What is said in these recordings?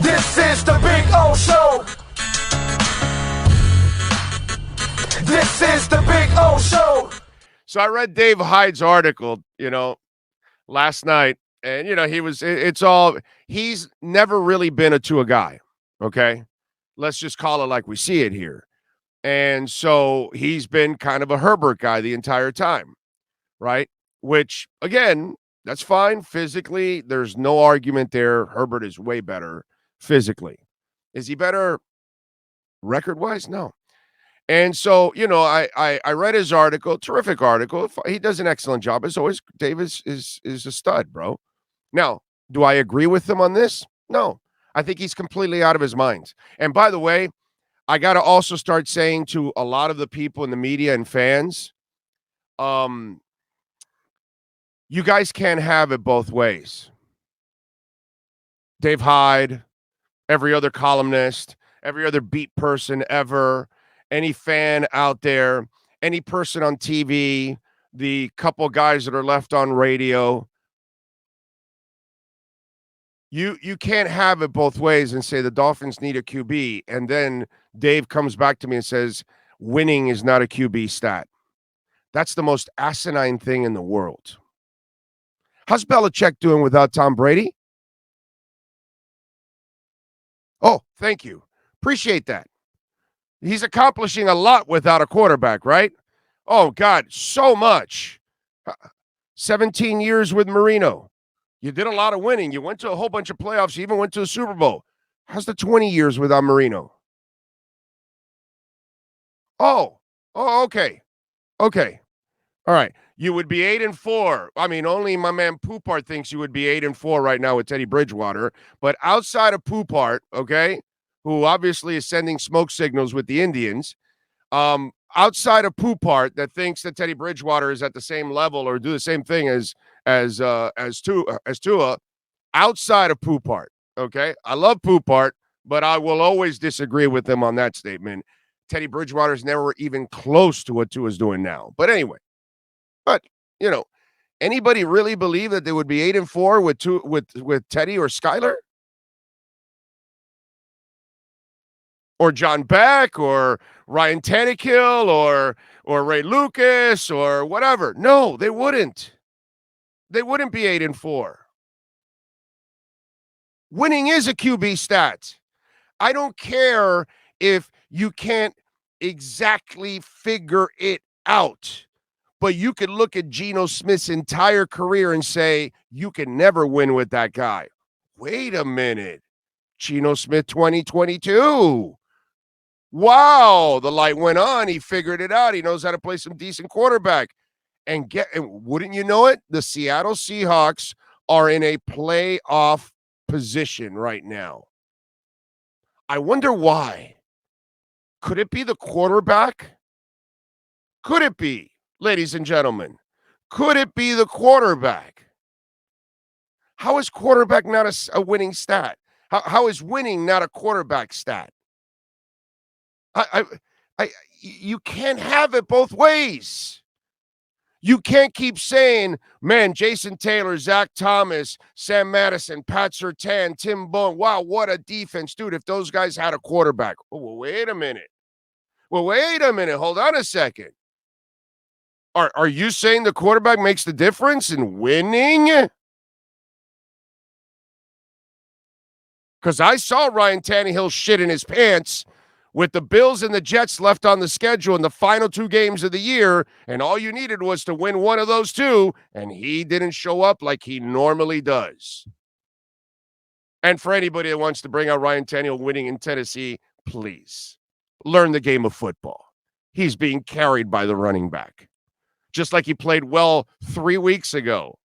This is the Big O Show. This is the Big O Show. So I read Dave Hyde's article, last night, and he's never really been a Tua guy. Okay, let's just call it like we see it here. And so he's been kind of a Herbert guy the entire time, right? Which, again, that's fine. Physically, there's no argument there. Herbert is way better physically. Is he better record-wise? No. And so, I read his article, terrific article. He does an excellent job. As always, Dave is a stud, bro. Now, do I agree with him on this? No. I think he's completely out of his mind. And by the way, I got to also start saying to a lot of the people in the media and fans, you guys can't have it both ways. Dave Hyde, every other columnist, every other beat person ever, any fan out there, any person on TV, the couple guys that are left on radio. You can't have it both ways and say the Dolphins need a QB, and then Dave comes back to me and says winning is not a QB stat. That's the most asinine thing in the world. How's Belichick doing without Tom Brady? Oh, thank you. Appreciate that. He's accomplishing a lot without a quarterback, right? Oh, God, so much. 17 years with Marino. You did a lot of winning. You went to a whole bunch of playoffs. You even went to the Super Bowl. How's the 20 years without Marino? Oh, okay. Okay. All right. You would be 8-4. I mean, only my man Poupart thinks you would be 8-4 right now with Teddy Bridgewater. But outside of Poupart, okay, who obviously is sending smoke signals with the Indians, outside of Poupart that thinks that Teddy Bridgewater is at the same level or do the same thing as Tua, outside of Poupart, okay? I love Poupart, but I will always disagree with him on that statement. Teddy Bridgewater's never even close to what Tua's doing now. But anyway, anybody really believe that they would be 8-4 with Teddy or Skyler? Or John Beck or Ryan Tannehill or Ray Lucas or whatever. No, they wouldn't. They wouldn't be 8-4. Winning is a QB stat. I don't care if you can't exactly figure it out, but you could look at Geno Smith's entire career and say, you can never win with that guy. Wait a minute. Geno Smith 2022. Wow, the light went on. He figured it out. He knows how to play some decent quarterback. And wouldn't you know it? The Seattle Seahawks are in a playoff position right now. I wonder why. Could it be the quarterback? Could it be, ladies and gentlemen? Could it be the quarterback? How is quarterback not a winning stat? How is winning not a quarterback stat? You can't have it both ways. You can't keep saying, man, Jason Taylor, Zach Thomas, Sam Madison, Pat Surtain, Tim Boone. Wow, what a defense. Dude, if those guys had a quarterback. Oh, well, wait a minute. Hold on a second. Are you saying the quarterback makes the difference in winning? Because I saw Ryan Tannehill shit in his pants with the Bills and the Jets left on the schedule in the final 2 games of the year, and all you needed was to win one of those 2, and he didn't show up like he normally does. And for anybody that wants to bring out Ryan Tannehill winning in Tennessee, please learn the game of football. He's being carried by the running back, just like he played well 3 weeks ago,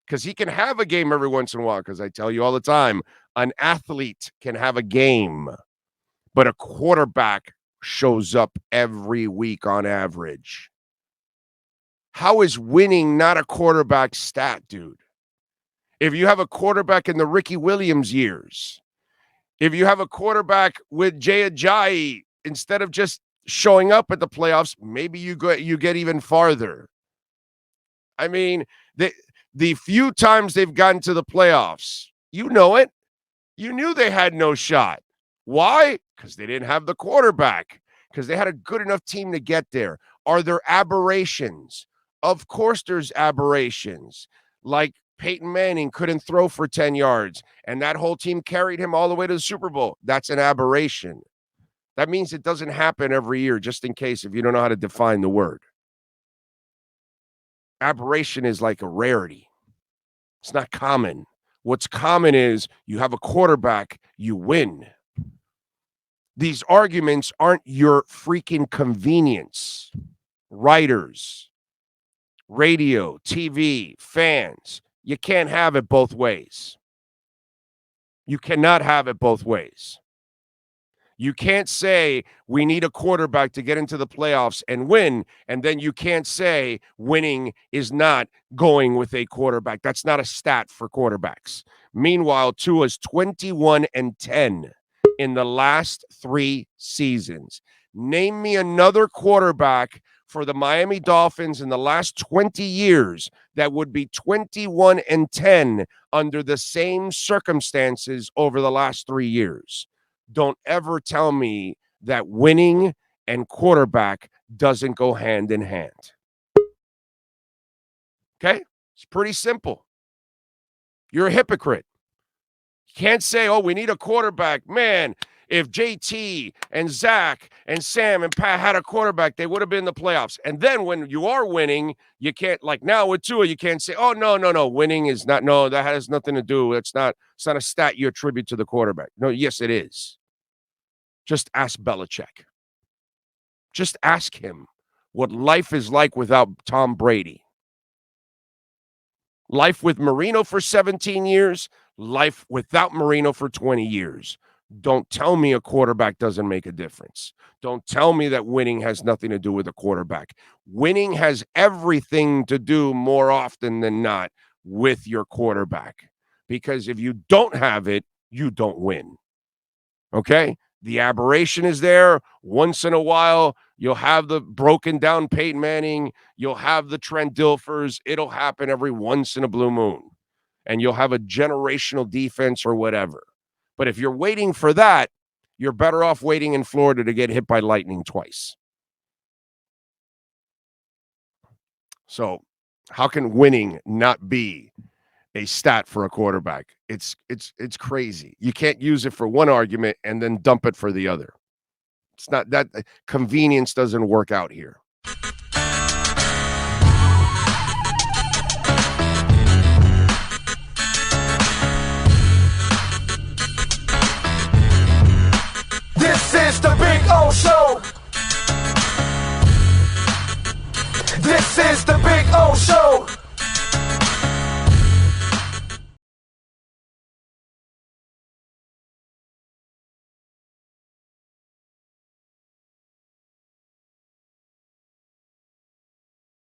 because he can have a game every once in a while, because I tell you all the time, an athlete can have a game. But a quarterback shows up every week on average. How is winning not a quarterback stat, dude? If you have a quarterback in the Ricky Williams years, if you have a quarterback with Jay Ajayi, instead of just showing up at the playoffs, maybe you get even farther. I mean, the few times they've gotten to the playoffs, you know it. You knew they had no shot. Why? Because they didn't have the quarterback, because they had a good enough team to get there. Are there aberrations? Of course there's aberrations. Like Peyton Manning couldn't throw for 10 yards, and that whole team carried him all the way to the Super Bowl. That's an aberration. That means it doesn't happen every year, just in case, if you don't know how to define the word. Aberration is like a rarity. It's not common. What's common is you have a quarterback, you win. These arguments aren't your freaking convenience. Writers, radio, TV, fans, you can't have it both ways. You cannot have it both ways. You can't say we need a quarterback to get into the playoffs and win, and then you can't say winning is not going with a quarterback. That's not a stat for quarterbacks. Meanwhile, Tua's 21-10 in the last 3 seasons. Name me another quarterback for the Miami Dolphins in the last 20 years that would be 21-10 under the same circumstances over the last 3 years. Don't ever tell me that winning and quarterback doesn't go hand in hand. Okay? It's pretty simple. You're a hypocrite. You can't say, oh, we need a quarterback. Man, if JT and Zach and Sam and Pat had a quarterback, they would have been in the playoffs. And then when you are winning, you can't, like now with Tua, you can't say, oh, no, winning is not, no, that has nothing to do. It's not a stat you attribute to the quarterback. No, yes, it is. Just ask Belichick. Just ask him what life is like without Tom Brady. Life with Marino for 17 years, life without Marino for 20 years. Don't tell me a quarterback doesn't make a difference. Don't tell me that winning has nothing to do with a quarterback. Winning has everything to do more often than not with your quarterback. Because if you don't have it, you don't win. Okay? The aberration is there. Once in a while, you'll have the broken down Peyton Manning. You'll have the Trent Dilfers. It'll happen every once in a blue moon. And you'll have a generational defense or whatever. But if you're waiting for that, you're better off waiting in Florida to get hit by lightning twice. So how can winning not be a stat for a quarterback? It's crazy. You can't use it for one argument and then dump it for the other. It's not that convenience doesn't work out here. This is the Big O Show. This is the Big O Show.